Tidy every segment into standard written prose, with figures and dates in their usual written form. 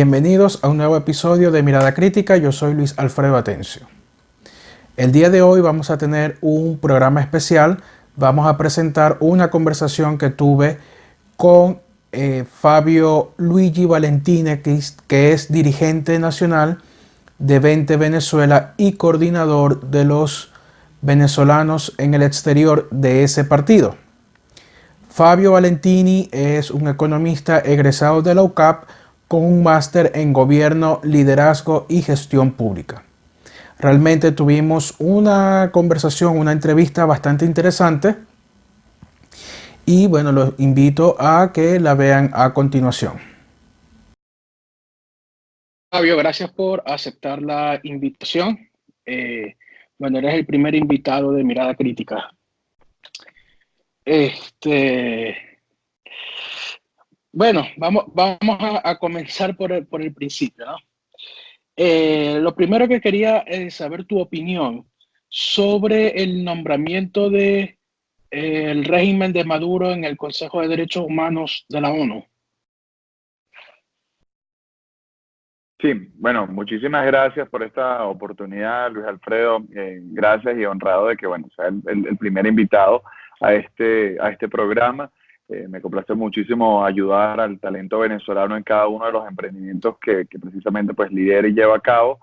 Bienvenidos a un nuevo episodio de Mirada Crítica. Yo soy Luis Alfredo Atencio. El día de hoy vamos a tener un programa especial. Vamos a presentar una conversación que tuve con Fabio Luigi Valentine, que es dirigente nacional de 20 Venezuela y coordinador de los venezolanos en el exterior de ese partido. Fabio Valentini es un economista egresado de la UCAP con un máster en Gobierno, Liderazgo y Gestión Pública. Realmente tuvimos una conversación, una entrevista bastante interesante y bueno, los invito a que la vean a continuación. Fabio, gracias por aceptar la invitación. Bueno, eres el primer invitado de Mirada Crítica. Bueno, vamos a comenzar por el principio, ¿no? Lo primero que quería es saber tu opinión sobre el nombramiento de el régimen de Maduro en el Consejo de Derechos Humanos de la ONU. Sí, bueno, muchísimas gracias por esta oportunidad, Luis Alfredo. Gracias y honrado de que, bueno, sea el primer invitado a este programa. Me complace muchísimo ayudar al talento venezolano en cada uno de los emprendimientos que precisamente pues lidera y lleva a cabo.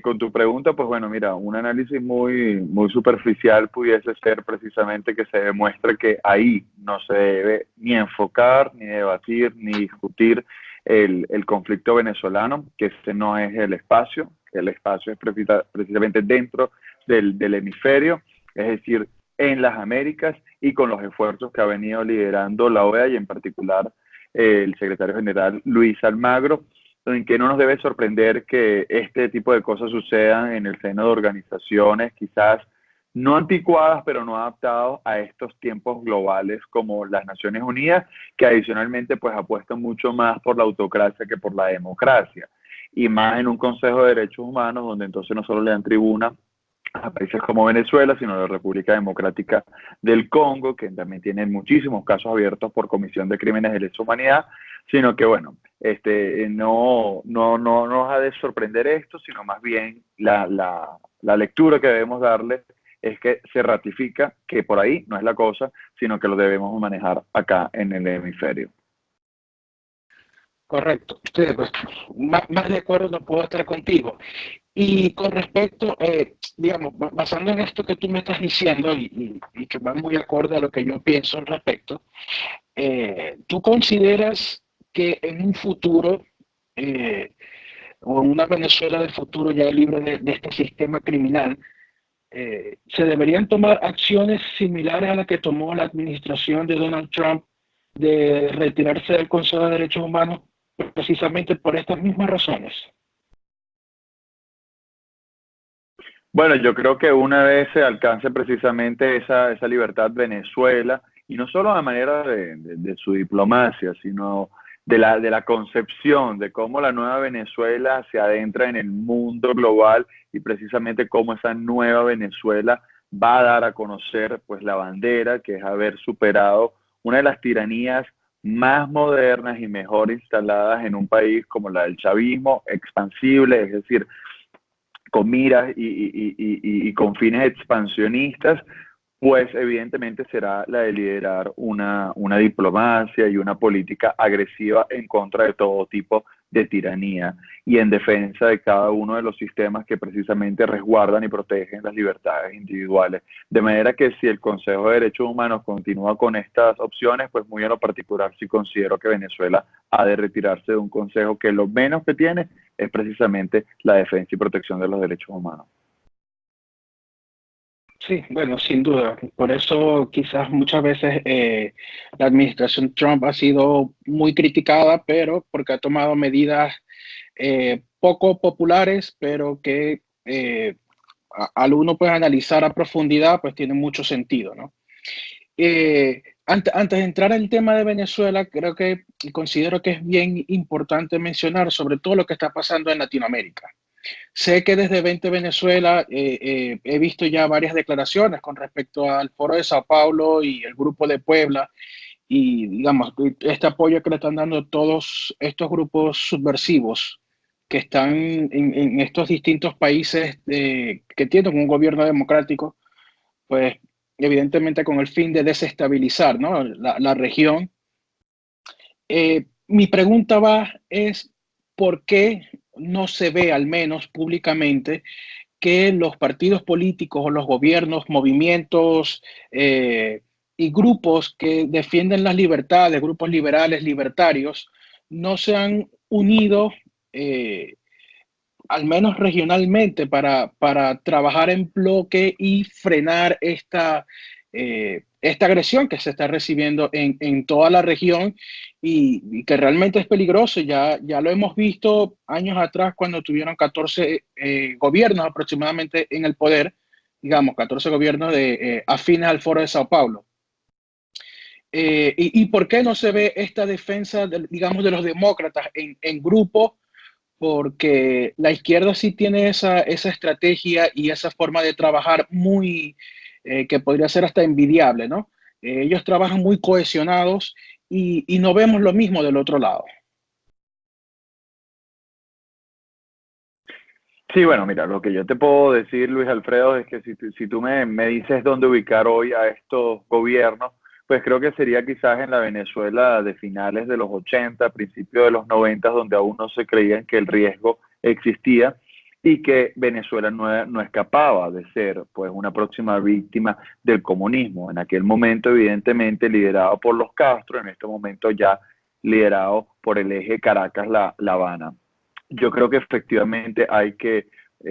Con tu pregunta, pues bueno, mira, un análisis muy superficial pudiese ser precisamente que se demuestre que ahí no se debe ni enfocar, ni debatir, ni discutir el conflicto venezolano, que ese no es el espacio, que el espacio es precisamente dentro del hemisferio, es decir, en las Américas y con los esfuerzos que ha venido liderando la OEA y en particular el secretario general Luis Almagro, en que no nos debe sorprender que este tipo de cosas sucedan en el seno de organizaciones quizás no anticuadas, pero no adaptadas a estos tiempos globales como las Naciones Unidas, que adicionalmente pues apuestan mucho más por la autocracia que por la democracia. Y más en un Consejo de Derechos Humanos, donde entonces no solo le dan tribuna a países como Venezuela, sino la República Democrática del Congo, que también tiene muchísimos casos abiertos por comisión de crímenes de lesa humanidad, sino que bueno, no nos ha de sorprender esto, sino más bien la lectura que debemos darle es que se ratifica que por ahí no es la cosa, sino que lo debemos manejar acá en el hemisferio. Correcto. Sí, pues, más de acuerdo no puedo estar contigo. Y con respecto, digamos, basando en esto que tú me estás diciendo y que va muy acorde a lo que yo pienso al respecto, ¿tú consideras que en un futuro, o en una Venezuela del futuro ya libre de este sistema criminal, se deberían tomar acciones similares a las que tomó la administración de Donald Trump de retirarse del Consejo de Derechos Humanos precisamente por estas mismas razones? Bueno, yo creo que una vez se alcance precisamente esa libertad Venezuela, y no solo a manera de su diplomacia, sino de la concepción de cómo la nueva Venezuela se adentra en el mundo global y precisamente cómo esa nueva Venezuela va a dar a conocer pues la bandera, que es haber superado una de las tiranías más modernas y mejor instaladas en un país como la del chavismo, expansible, es decir, con miras y con fines expansionistas, pues evidentemente será la de liderar una diplomacia y una política agresiva en contra de todo tipo de tiranía y en defensa de cada uno de los sistemas que precisamente resguardan y protegen las libertades individuales. De manera que si el Consejo de Derechos Humanos continúa con estas opciones, pues muy en lo particular sí considero que Venezuela ha de retirarse de un consejo que lo menos que tiene es precisamente la defensa y protección de los derechos humanos. Sí, bueno, sin duda. Por eso quizás muchas veces la administración Trump ha sido muy criticada, pero porque ha tomado medidas poco populares, pero que al uno pues analizar a profundidad, pues tiene mucho sentido, ¿no? Antes de entrar en el tema de Venezuela, creo que considero que es bien importante mencionar sobre todo lo que está pasando en Latinoamérica. Sé que desde 20 Venezuela he visto ya varias declaraciones con respecto al Foro de Sao Paulo y el Grupo de Puebla, y, digamos, este apoyo que le están dando todos estos grupos subversivos que están en estos distintos países que tienen un gobierno democrático, pues evidentemente con el fin de desestabilizar, ¿no?, la región. Mi pregunta es, ¿por qué no se ve, al menos públicamente, que los partidos políticos o los gobiernos, movimientos y grupos que defienden las libertades, grupos liberales, libertarios, no se han unido, eh, al menos regionalmente, para trabajar en bloque y frenar esta agresión que se está recibiendo en toda la región y que realmente es peligroso? Ya lo hemos visto años atrás cuando tuvieron 14 gobiernos aproximadamente en el poder, digamos, 14 gobiernos afines al Foro de Sao Paulo. ¿Y por qué no se ve esta defensa, digamos, de los demócratas en grupo? Porque la izquierda sí tiene esa estrategia y esa forma de trabajar muy, que podría ser hasta envidiable, ¿no? Ellos trabajan muy cohesionados y no vemos lo mismo del otro lado. Sí, bueno, mira, lo que yo te puedo decir, Luis Alfredo, es que si tú me dices dónde ubicar hoy a estos gobiernos, pues creo que sería quizás en la Venezuela de finales de los 80, principios de los 90, donde aún no se creía que el riesgo existía y que Venezuela no escapaba de ser pues una próxima víctima del comunismo. En aquel momento, evidentemente, liderado por los Castro, en este momento ya liderado por el eje Caracas-La Habana. Yo creo que efectivamente hay que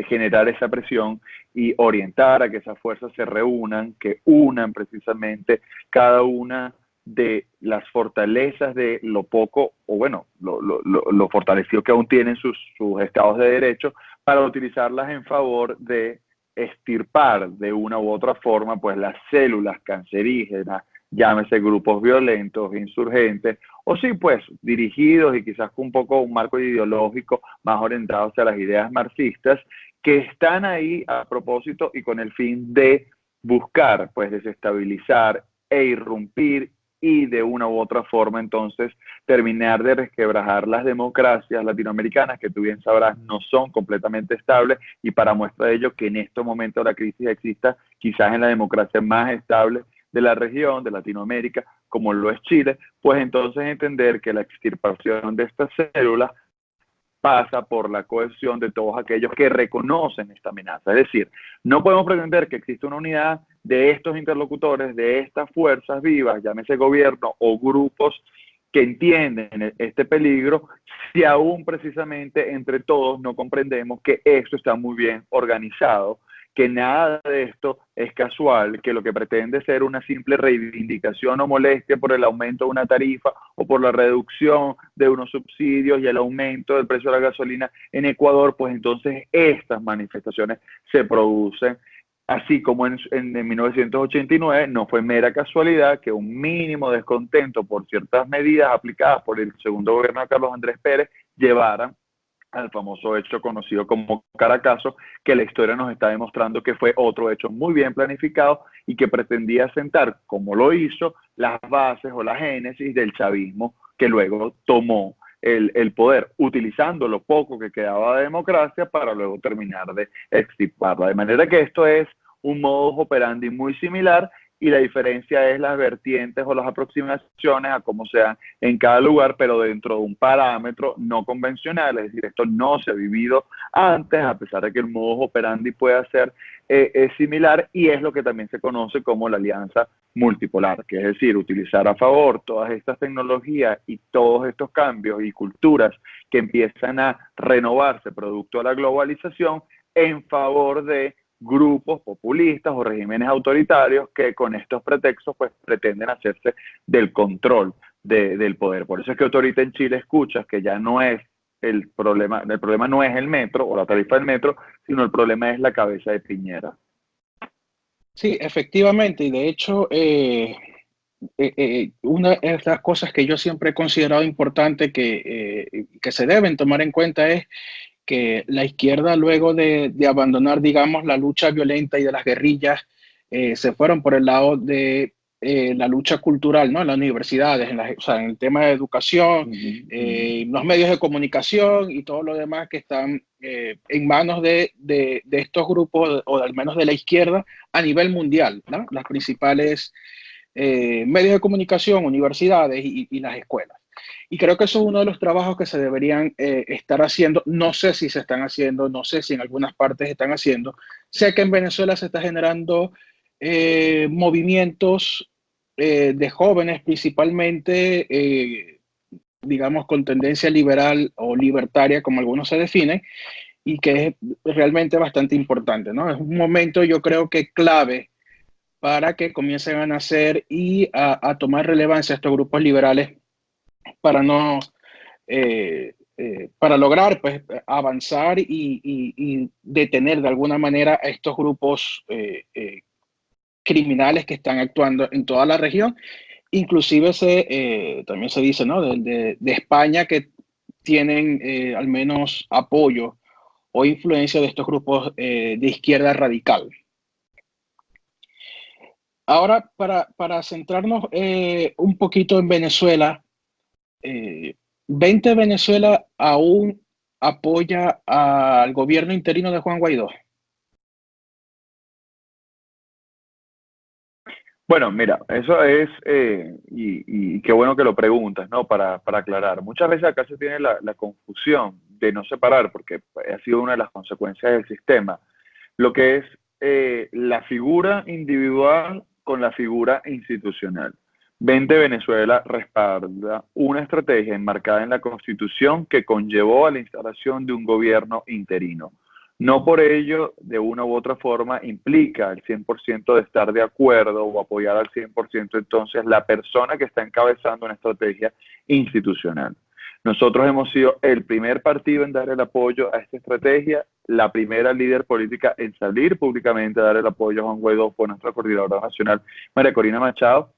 generar esa presión y orientar a que esas fuerzas se reúnan, que unan precisamente cada una de las fortalezas de lo poco, o bueno, lo fortalecido que aún tienen sus estados de derecho, para utilizarlas en favor de extirpar de una u otra forma pues las células cancerígenas, llámese grupos violentos, insurgentes, o sí, pues dirigidos y quizás con un poco un marco ideológico más orientado hacia las ideas marxistas, que están ahí a propósito y con el fin de buscar, pues, desestabilizar e irrumpir y de una u otra forma entonces terminar de resquebrajar las democracias latinoamericanas, que tú bien sabrás no son completamente estables, y para muestra de ello que en estos momentos la crisis exista quizás en la democracia más estable de la región, de Latinoamérica, como lo es Chile, pues entonces entender que la extirpación de estas células pasa por la cohesión de todos aquellos que reconocen esta amenaza. Es decir, no podemos pretender que exista una unidad de estos interlocutores, de estas fuerzas vivas, llámese gobierno o grupos que entienden este peligro, si aún precisamente entre todos no comprendemos que esto está muy bien organizado, que nada de esto es casual, que lo que pretende ser una simple reivindicación o molestia por el aumento de una tarifa o por la reducción de unos subsidios y el aumento del precio de la gasolina en Ecuador, pues entonces estas manifestaciones se producen. Así como en 1989 no fue mera casualidad que un mínimo descontento por ciertas medidas aplicadas por el segundo gobierno de Carlos Andrés Pérez llevaran al famoso hecho conocido como Caracazo, que la historia nos está demostrando que fue otro hecho muy bien planificado y que pretendía sentar, como lo hizo, las bases o la génesis del chavismo que luego tomó el poder, utilizando lo poco que quedaba de democracia para luego terminar de extirparla. De manera que esto es un modus operandi muy similar, y la diferencia es las vertientes o las aproximaciones a cómo sean en cada lugar, pero dentro de un parámetro no convencional. Es decir, esto no se ha vivido antes, a pesar de que el modus operandi pueda ser similar, y es lo que también se conoce como la alianza multipolar, que es decir, utilizar a favor todas estas tecnologías y todos estos cambios y culturas que empiezan a renovarse producto de la globalización en favor de grupos populistas o regímenes autoritarios que con estos pretextos pues pretenden hacerse del control del poder. Por eso es que ahorita en Chile escuchas que ya no es el problema no es el metro o la tarifa del metro, sino el problema es la cabeza de Piñera. Sí, efectivamente, y de hecho, una de las cosas que yo siempre he considerado importante que se deben tomar en cuenta es que la izquierda, luego de abandonar, digamos, la lucha violenta y de las guerrillas, se fueron por el lado la lucha cultural, ¿no? En las universidades, o sea, en el tema de educación, los medios de comunicación y todo lo demás que están en manos de estos grupos, o al menos de la izquierda, a nivel mundial, ¿no? Las principales medios de comunicación, universidades y las escuelas. Y creo que eso es uno de los trabajos que se deberían estar haciendo. No sé si se están haciendo, no sé si en algunas partes se están haciendo. Sé que en Venezuela se está generando movimientos de jóvenes principalmente, digamos, con tendencia liberal o libertaria, como algunos se definen, y que es realmente bastante importante, ¿no? Es un momento, yo creo que clave para que comiencen a nacer y a tomar relevancia estos grupos liberales para no para lograr pues, avanzar y detener de alguna manera a estos grupos criminales que están actuando en toda la región. Inclusive también se dice, ¿no? De España, que tienen al menos apoyo o influencia de estos grupos de izquierda radical. Ahora, para centrarnos un poquito en Venezuela, 20 Venezuela aún apoya al gobierno interino de Juan Guaidó. Bueno, mira, eso es, y qué bueno que lo preguntas, ¿no? Para aclarar. Muchas veces acá se tiene la confusión de no separar, porque ha sido una de las consecuencias del sistema, lo que es la figura individual con la figura institucional. 20 Venezuela respalda una estrategia enmarcada en la Constitución que conllevó a la instalación de un gobierno interino. No por ello, de una u otra forma, implica el 100% de estar de acuerdo o apoyar al 100% entonces la persona que está encabezando una estrategia institucional. Nosotros hemos sido el primer partido en dar el apoyo a esta estrategia, la primera líder política en salir públicamente a dar el apoyo a Juan Guaidó fue nuestra coordinadora nacional, María Corina Machado,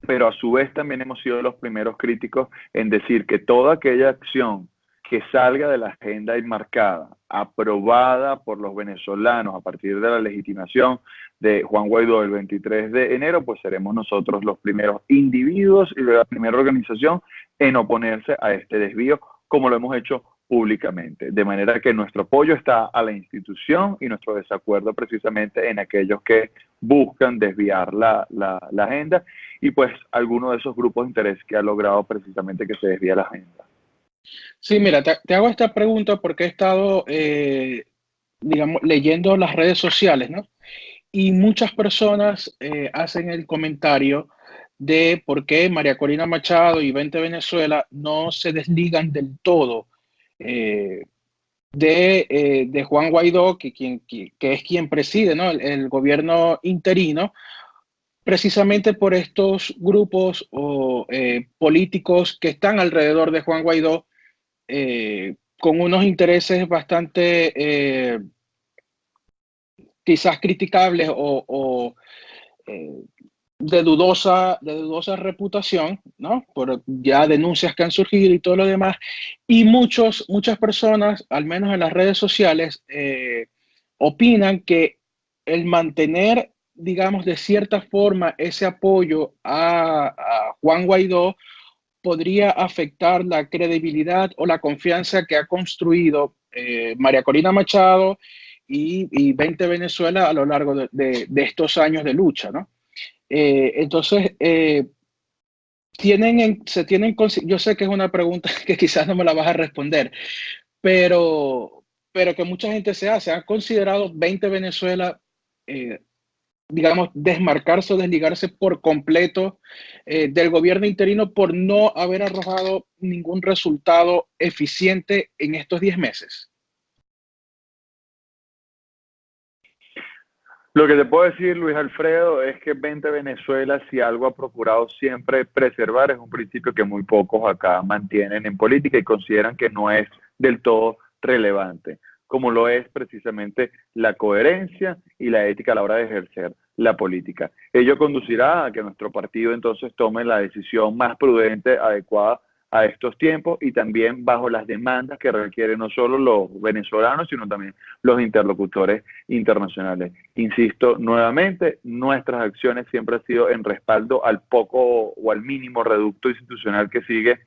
pero a su vez también hemos sido los primeros críticos en decir que toda aquella acción que salga de la agenda enmarcada, aprobada por los venezolanos a partir de la legitimación de Juan Guaidó el 23 de enero, pues seremos nosotros los primeros individuos y la primera organización en oponerse a este desvío, como lo hemos hecho públicamente. De manera que nuestro apoyo está a la institución y nuestro desacuerdo precisamente en aquellos que buscan desviar la agenda y pues alguno de esos grupos de interés que ha logrado precisamente que se desvíe la agenda. Sí, mira, te hago esta pregunta porque he estado, digamos, leyendo las redes sociales, ¿no? Y muchas personas hacen el comentario de por qué María Corina Machado y 20 Venezuela no se desligan del todo eh, de Juan Guaidó, que es quien preside, ¿no? El gobierno interino, precisamente por estos grupos o políticos que están alrededor de Juan Guaidó, con unos intereses bastante quizás criticables o de dudosa reputación, ¿no? Por ya denuncias que han surgido y todo lo demás. Y muchas personas, al menos en las redes sociales, opinan que el mantener, digamos, de cierta forma ese apoyo a Juan Guaidó podría afectar la credibilidad o la confianza que ha construido María Corina Machado y 20 Venezuela a lo largo de estos años de lucha, ¿no? Entonces, yo sé que es una pregunta que quizás no me la vas a responder, pero que mucha gente se hace. ¿Han considerado 20 Venezuela, digamos, desmarcarse o desligarse por completo del gobierno interino por no haber arrojado ningún resultado eficiente en estos 10 meses? Lo que te puedo decir, Luis Alfredo, es que 20 Venezuela, si algo ha procurado siempre preservar, es un principio que muy pocos acá mantienen en política y consideran que no es del todo relevante, como lo es precisamente la coherencia y la ética a la hora de ejercer la política. Ello conducirá a que nuestro partido entonces tome la decisión más prudente, adecuada a estos tiempos y también bajo las demandas que requieren no solo los venezolanos, sino también los interlocutores internacionales. Insisto nuevamente, nuestras acciones siempre han sido en respaldo al poco o al mínimo reducto institucional que sigue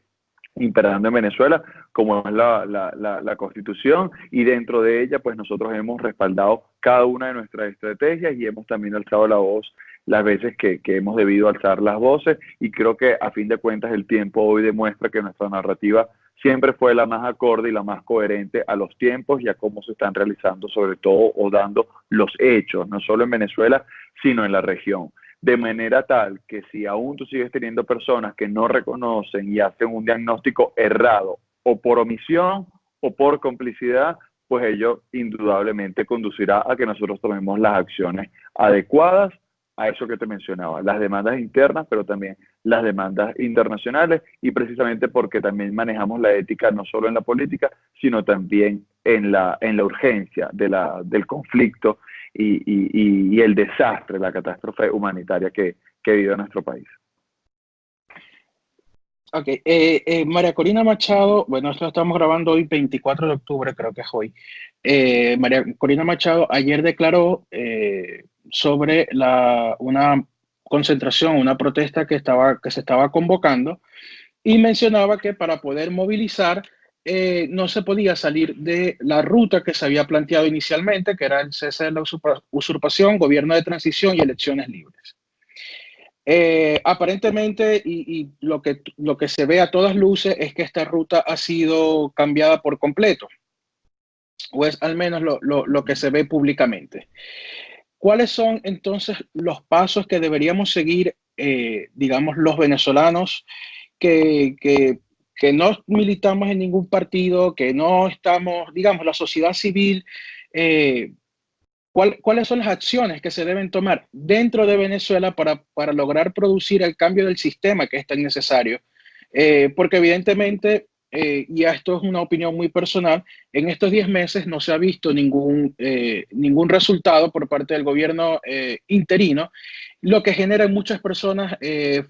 imperando en Venezuela, como es la Constitución, y dentro de ella, pues nosotros hemos respaldado cada una de nuestras estrategias y hemos también alzado la voz las veces que hemos debido alzar las voces, y creo que a fin de cuentas el tiempo hoy demuestra que nuestra narrativa siempre fue la más acorde y la más coherente a los tiempos y a cómo se están realizando, sobre todo, o dando los hechos, no solo en Venezuela, sino en la región. De manera tal que si aún tú sigues teniendo personas que no reconocen y hacen un diagnóstico errado, o por omisión o por complicidad, pues ello indudablemente conducirá a que nosotros tomemos las acciones adecuadas a eso que te mencionaba, las demandas internas, pero también las demandas internacionales, y precisamente porque también manejamos la ética no solo en la política, sino también en la urgencia del conflicto y el desastre, la catástrofe humanitaria que vive nuestro país. Ok, María Corina Machado, bueno, esto estamos grabando hoy 24 de octubre, creo que es hoy. María Corina Machado ayer declaró sobre una concentración, una protesta que se estaba convocando, y mencionaba que para poder movilizar no se podía salir de la ruta que se había planteado inicialmente, que era el cese de la usurpación, gobierno de transición y elecciones libres. Aparentemente, y lo que se ve a todas luces es que esta ruta ha sido cambiada por completo, o es al menos lo que se ve públicamente. ¿Cuáles son entonces los pasos que deberíamos seguir, digamos, los venezolanos que no militamos en ningún partido, que no estamos, digamos, la sociedad civil? ¿Cuáles son las acciones que se deben tomar dentro de Venezuela para lograr producir el cambio del sistema que es tan necesario? Porque evidentemente, y esto es una opinión muy personal, en estos 10 meses no se ha visto ningún resultado por parte del gobierno interino, lo que genera en muchas personas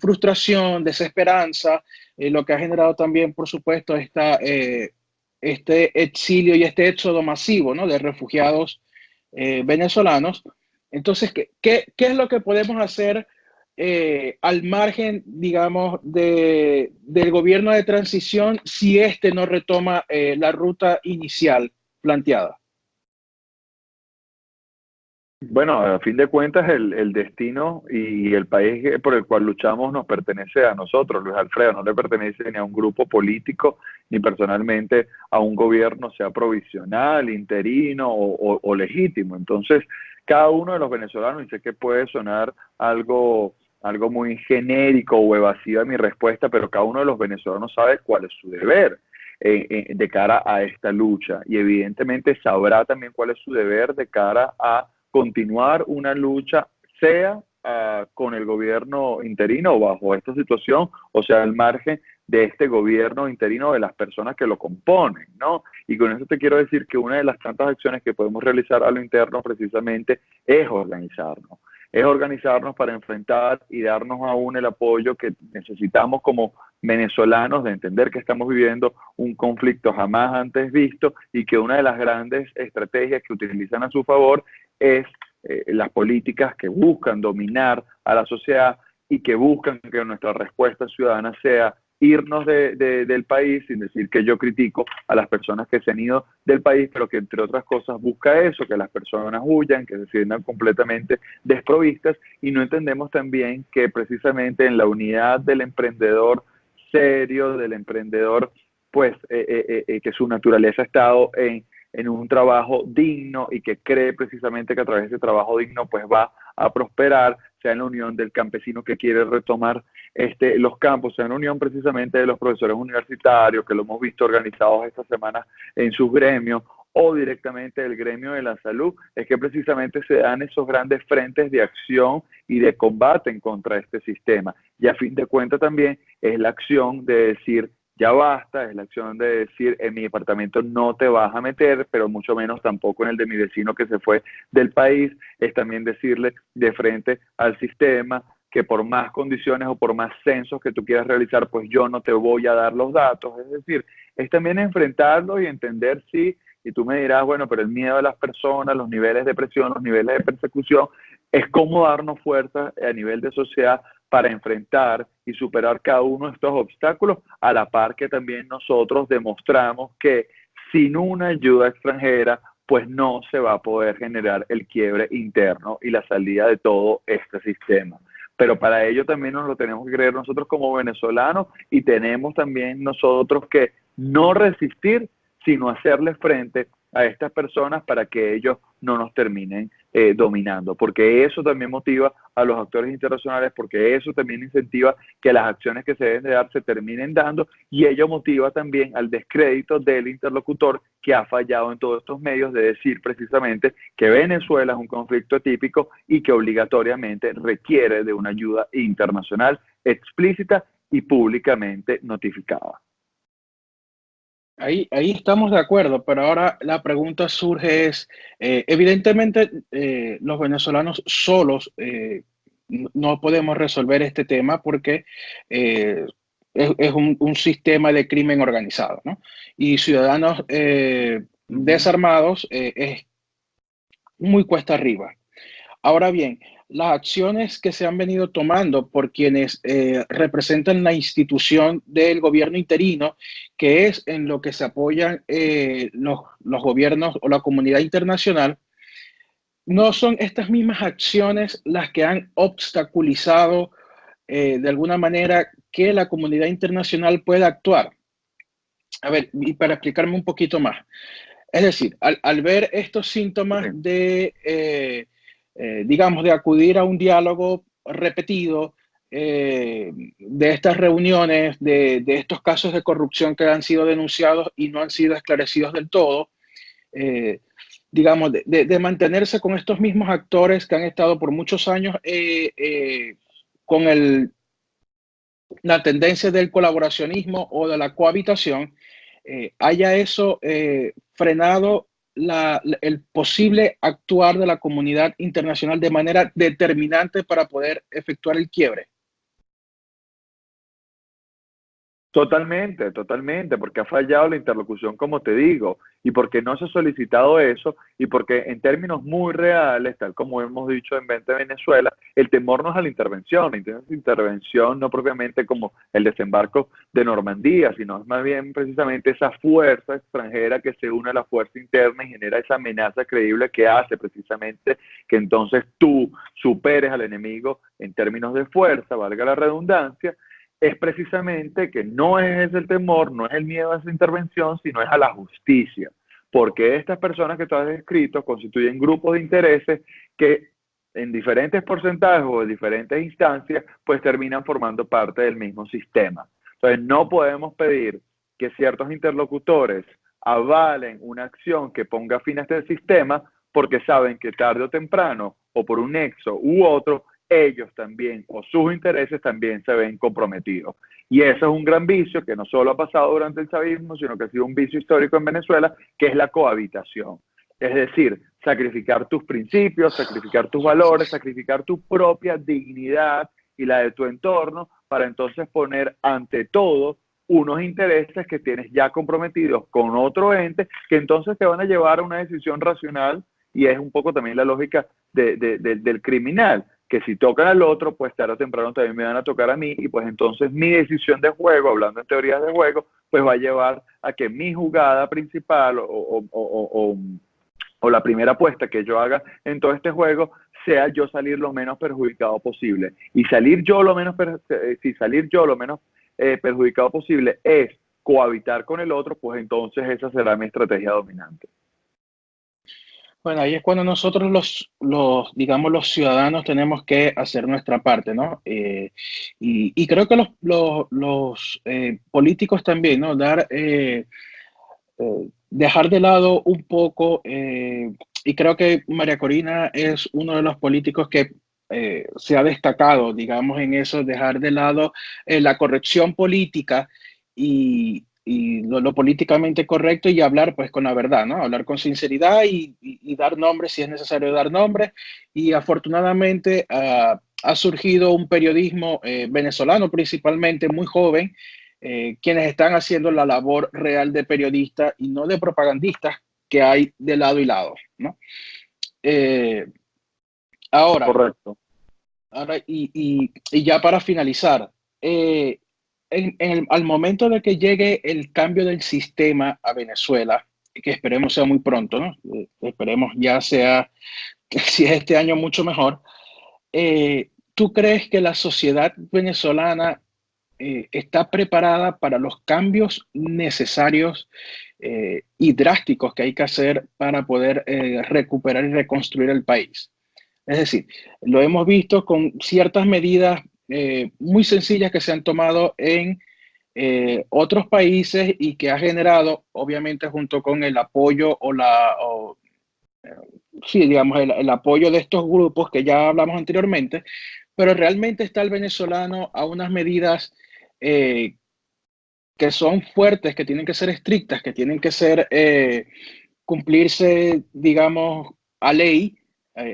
frustración, desesperanza, lo que ha generado también, por supuesto, este exilio y este éxodo masivo, ¿no?, de refugiados venezolanos. Entonces, ¿qué es lo que podemos hacer al margen, digamos, del gobierno de transición si este no retoma la ruta inicial planteada? Bueno, a fin de cuentas, el destino y el país por el cual luchamos nos pertenece a nosotros, Luis Alfredo, no le pertenece ni a un grupo político, ni personalmente a un gobierno, sea provisional, interino o legítimo. Entonces, cada uno de los venezolanos, y sé que puede sonar algo muy genérico o evasiva mi respuesta, pero cada uno de los venezolanos sabe cuál es su deber de cara a esta lucha, y evidentemente sabrá también cuál es su deber de cara a continuar una lucha, sea con el gobierno interino o bajo esta situación, o sea, al margen de este gobierno interino, de las personas que lo componen, ¿no? Y con eso te quiero decir que una de las tantas acciones que podemos realizar a lo interno precisamente es organizarnos para enfrentar y darnos aún el apoyo que necesitamos como venezolanos, de entender que estamos viviendo un conflicto jamás antes visto, y que una de las grandes estrategias que utilizan a su favor es las políticas que buscan dominar a la sociedad y que buscan que nuestra respuesta ciudadana sea irnos del país, sin decir que yo critico a las personas que se han ido del país, pero que entre otras cosas busca eso, que las personas huyan, que se sientan completamente desprovistas, y no entendemos también que precisamente en la unidad del emprendedor serio, del emprendedor, pues que su naturaleza ha estado en un trabajo digno, y que cree precisamente que a través de ese trabajo digno pues va a prosperar, sea en la unión del campesino que quiere retomar los campos, sea en la unión precisamente de los profesores universitarios, que lo hemos visto organizados esta semana en sus gremios, o directamente del gremio de la salud, es que precisamente se dan esos grandes frentes de acción y de combate en contra de este sistema. Y a fin de cuentas también es la acción de decir, ya basta, es la acción de decir, en mi departamento no te vas a meter, pero mucho menos tampoco en el de mi vecino que se fue del país. Es también decirle de frente al sistema, que por más condiciones o por más censos que tú quieras realizar, pues yo no te voy a dar los datos. Es decir, es también enfrentarlo y entender si, y tú me dirás, bueno, pero el miedo de las personas, los niveles de presión, los niveles de persecución, es cómo darnos fuerza a nivel de sociedad para enfrentar y superar cada uno de estos obstáculos, a la par que también nosotros demostramos que sin una ayuda extranjera, pues no se va a poder generar el quiebre interno y la salida de todo este sistema. Pero para ello también nos lo tenemos que creer nosotros como venezolanos y tenemos también nosotros que no resistir, sino hacerle frente a estas personas para que ellos no nos terminen dominando, porque eso también motiva a los actores internacionales, porque eso también incentiva que las acciones que se deben de dar se terminen dando, y ello motiva también al descrédito del interlocutor que ha fallado en todos estos medios de decir precisamente que Venezuela es un conflicto atípico y que obligatoriamente requiere de una ayuda internacional explícita y públicamente notificada. Ahí estamos de acuerdo, pero ahora la pregunta surge es, evidentemente los venezolanos solos no podemos resolver este tema porque es un sistema de crimen organizado, ¿no? Y ciudadanos desarmados es muy cuesta arriba. Ahora bien, las acciones que se han venido tomando por quienes representan la institución del gobierno interino, que es en lo que se apoyan los gobiernos o la comunidad internacional, no son estas mismas acciones las que han obstaculizado de alguna manera que la comunidad internacional pueda actuar. A ver, y para explicarme un poquito más. Es decir, al ver estos síntomas de, digamos, de acudir a un diálogo repetido, de estas reuniones, de estos casos de corrupción que han sido denunciados y no han sido esclarecidos del todo, digamos, de mantenerse con estos mismos actores que han estado por muchos años con la tendencia del colaboracionismo o de la cohabitación, haya eso frenado el posible actuar de la comunidad internacional de manera determinante para poder efectuar el quiebre. Totalmente, totalmente, porque ha fallado la interlocución, como te digo, y porque no se ha solicitado eso, y porque en términos muy reales, tal como hemos dicho en Vente Venezuela, el temor no es a la intervención no propiamente como el desembarco de Normandía, sino es más bien precisamente esa fuerza extranjera que se une a la fuerza interna y genera esa amenaza creíble que hace precisamente que entonces tú superes al enemigo en términos de fuerza, valga la redundancia. Es precisamente que no es el temor, no es el miedo a esa intervención, sino es a la justicia. Porque estas personas que tú has descrito constituyen grupos de intereses que en diferentes porcentajes o en diferentes instancias, pues terminan formando parte del mismo sistema. Entonces, no podemos pedir que ciertos interlocutores avalen una acción que ponga fin a este sistema porque saben que tarde o temprano, o por un nexo u otro, ellos también, o sus intereses también se ven comprometidos. Y eso es un gran vicio que no solo ha pasado durante el chavismo, sino que ha sido un vicio histórico en Venezuela, que es la cohabitación. Es decir, sacrificar tus principios, sacrificar tus valores, sacrificar tu propia dignidad y la de tu entorno, para entonces poner ante todo unos intereses que tienes ya comprometidos con otro ente, que entonces te van a llevar a una decisión racional, y es un poco también la lógica del criminal, que si tocan al otro, pues tarde o temprano también me van a tocar a mí, y pues entonces mi decisión de juego, hablando en teorías de juego, pues va a llevar a que mi jugada principal o la primera apuesta que yo haga en todo este juego sea yo salir lo menos perjudicado posible. Y salir yo lo menos, si salir yo lo menos perjudicado posible es cohabitar con el otro, pues entonces esa será mi estrategia dominante. Bueno, ahí es cuando nosotros digamos, los ciudadanos tenemos que hacer nuestra parte, ¿no? Y creo que los políticos también, ¿no? Dejar de lado un poco, y creo que María Corina es uno de los políticos que se ha destacado, digamos, en eso, dejar de lado la corrección política y lo políticamente correcto y hablar pues con la verdad, ¿no? Hablar con sinceridad y dar nombres si es necesario dar nombres. Y afortunadamente ha surgido un periodismo venezolano principalmente muy joven, quienes están haciendo la labor real de periodistas y no de propagandistas que hay de lado y lado, ¿no? Eh, ahora, Correcto. y ya para finalizar, al momento de que llegue el cambio del sistema a Venezuela, que esperemos sea muy pronto, ¿no? Esperemos ya sea, si es este año, mucho mejor. ¿Tú crees que la sociedad venezolana está preparada para los cambios necesarios y drásticos que hay que hacer para poder recuperar y reconstruir el país? Es decir, lo hemos visto con ciertas medidas muy sencillas que se han tomado en otros países y que ha generado, obviamente, junto con el apoyo eh, sí, digamos, el apoyo de estos grupos que ya hablamos anteriormente, pero realmente está el venezolano a unas medidas eh, que son fuertes, que tienen que ser estrictas, que tienen que ser cumplirse, digamos, a ley,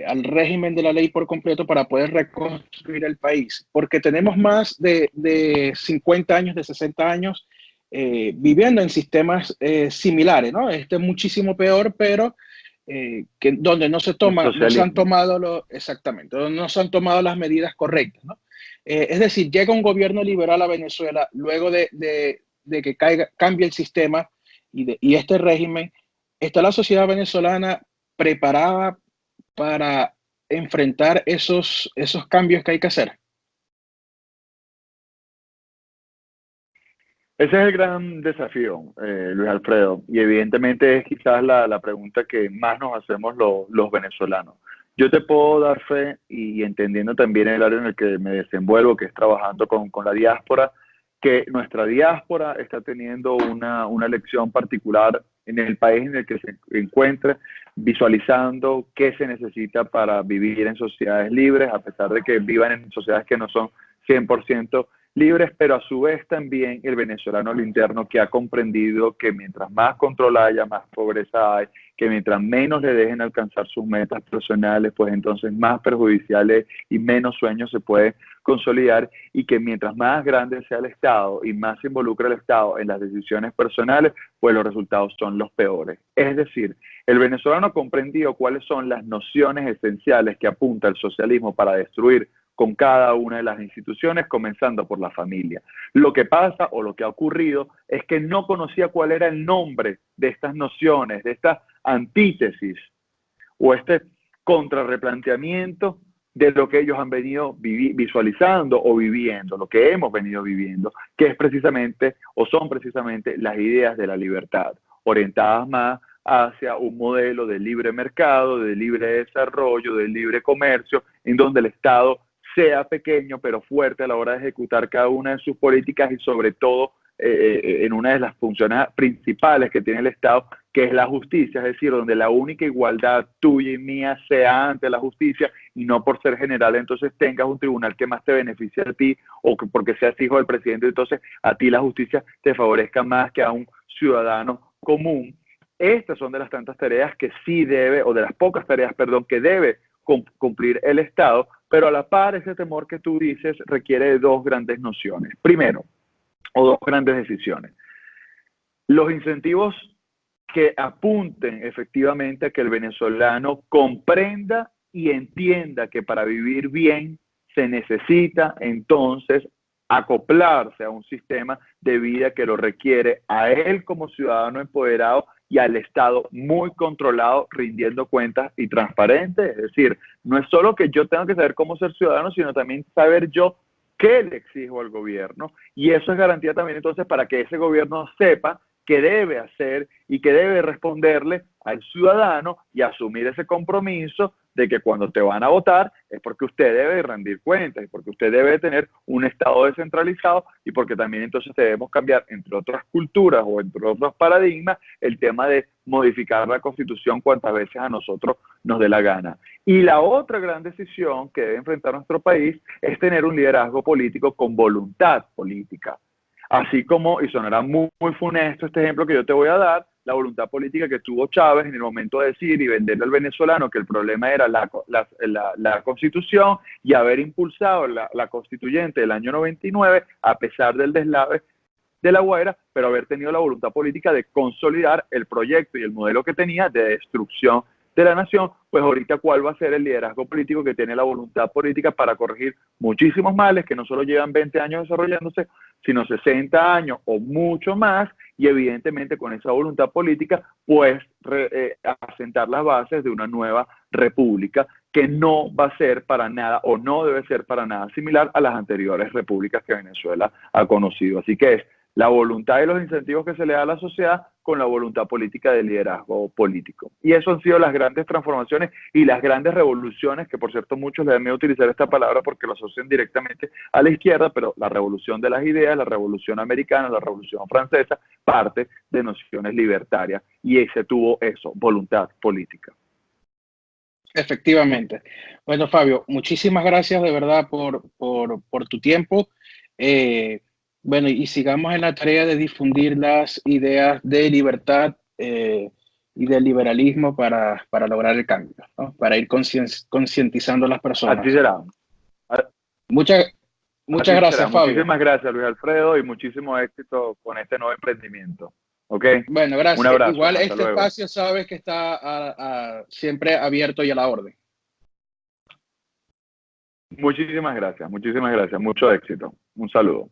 al régimen de la ley por completo para poder reconstruir el país. Porque tenemos más de 50 años, de 60 años viviendo en sistemas similares, ¿no? Este es muchísimo peor, pero donde no se El toma, no se han socialismo. tomado exactamente, donde no se han tomado las medidas correctas, ¿no? Es decir, llega un gobierno liberal a Venezuela luego de que cambie el sistema y este régimen. ¿Está la sociedad venezolana preparada para enfrentar esos cambios que hay que hacer? Ese es el gran desafío, Luis Alfredo, y evidentemente es quizás la pregunta que más nos hacemos los venezolanos. Yo te puedo dar fe y entendiendo también el área en el que me desenvuelvo, que es trabajando con la diáspora, que nuestra diáspora está teniendo una lección particular en el país en el que se encuentre, visualizando qué se necesita para vivir en sociedades libres, a pesar de que vivan en sociedades que no son 100% libres, pero a su vez también el venezolano al interno que ha comprendido que mientras más control haya, más pobreza hay, que mientras menos le dejen alcanzar sus metas personales, pues entonces más perjudiciales y menos sueños se puede consolidar y que mientras más grande sea el Estado y más se involucra el Estado en las decisiones personales, pues los resultados son los peores. Es decir, el venezolano ha comprendido cuáles son las nociones esenciales que apunta el socialismo para destruir con cada una de las instituciones, comenzando por la familia. Lo que pasa o lo que ha ocurrido es que no conocía cuál era el nombre de estas nociones, de estas antítesis o este contrarreplanteamiento de lo que ellos han venido visualizando o viviendo, lo que hemos venido viviendo, que es precisamente o son precisamente las ideas de la libertad, orientadas más hacia un modelo de libre mercado, de libre desarrollo, de libre comercio, en donde el Estado sea pequeño pero fuerte a la hora de ejecutar cada una de sus políticas y sobre todo en una de las funciones principales que tiene el Estado, que es la justicia, es decir, donde la única igualdad tuya y mía sea ante la justicia y no por ser general, entonces tengas un tribunal que más te beneficie a ti o que porque seas hijo del presidente, entonces a ti la justicia te favorezca más que a un ciudadano común. Estas son de las tantas tareas que sí debe, o de las pocas tareas, perdón, que debe cumplir el Estado, pero a la par ese temor que tú dices requiere de dos grandes nociones. Primero, o dos grandes decisiones. Los incentivos que apunten efectivamente a que el venezolano comprenda y entienda que para vivir bien se necesita entonces acoplarse a un sistema de vida que lo requiere a él como ciudadano empoderado y al Estado muy controlado, rindiendo cuentas y transparente. Es decir, no es solo que yo tenga que saber cómo ser ciudadano, sino también saber yo qué le exijo al gobierno. Y eso es garantía también entonces para que ese gobierno sepa qué debe hacer y qué debe responderle al ciudadano y asumir ese compromiso de que cuando te van a votar es porque usted debe rendir cuentas y porque usted debe tener un Estado descentralizado y porque también entonces debemos cambiar, entre otras culturas o entre otros paradigmas, el tema de modificar la Constitución cuantas veces a nosotros nos dé la gana. Y la otra gran decisión que debe enfrentar nuestro país es tener un liderazgo político con voluntad política. Así como, y sonará muy, muy funesto este ejemplo que yo te voy a dar, la voluntad política que tuvo Chávez en el momento de decir y venderle al venezolano que el problema era la Constitución, y haber impulsado la constituyente del año 99, a pesar del deslave de La Guaira, pero haber tenido la voluntad política de consolidar el proyecto y el modelo que tenía de destrucción de la nación. Pues ahorita, ¿cuál va a ser el liderazgo político que tiene la voluntad política para corregir muchísimos males que no solo llevan 20 años desarrollándose, sino 60 años o mucho más? Y evidentemente con esa voluntad política, pues asentar las bases de una nueva república que no va a ser para nada, o no debe ser para nada similar a las anteriores repúblicas que Venezuela ha conocido. Así que es la voluntad y los incentivos que se le da a la sociedad con la voluntad política del liderazgo político. Y eso han sido las grandes transformaciones y las grandes revoluciones, que por cierto muchos le dan miedo utilizar esta palabra porque lo asocian directamente a la izquierda, pero la revolución de las ideas, la revolución americana, la revolución francesa, parte de nociones libertarias, y ese tuvo eso, voluntad política. Efectivamente. Bueno, Fabio, muchísimas gracias de verdad por tu tiempo. Bueno, y sigamos en la tarea de difundir las ideas de libertad y del liberalismo para lograr el cambio, ¿no? Para ir concientizando a las personas. Así será. Muchas gracias, será. Fabio. Muchísimas gracias, Luis Alfredo, y muchísimo éxito con este nuevo emprendimiento. ¿Ok? Bueno, gracias. Un abrazo. Igual Hasta este luego. espacio sabes que está siempre abierto y a la orden. Muchísimas gracias. Mucho éxito. Un saludo.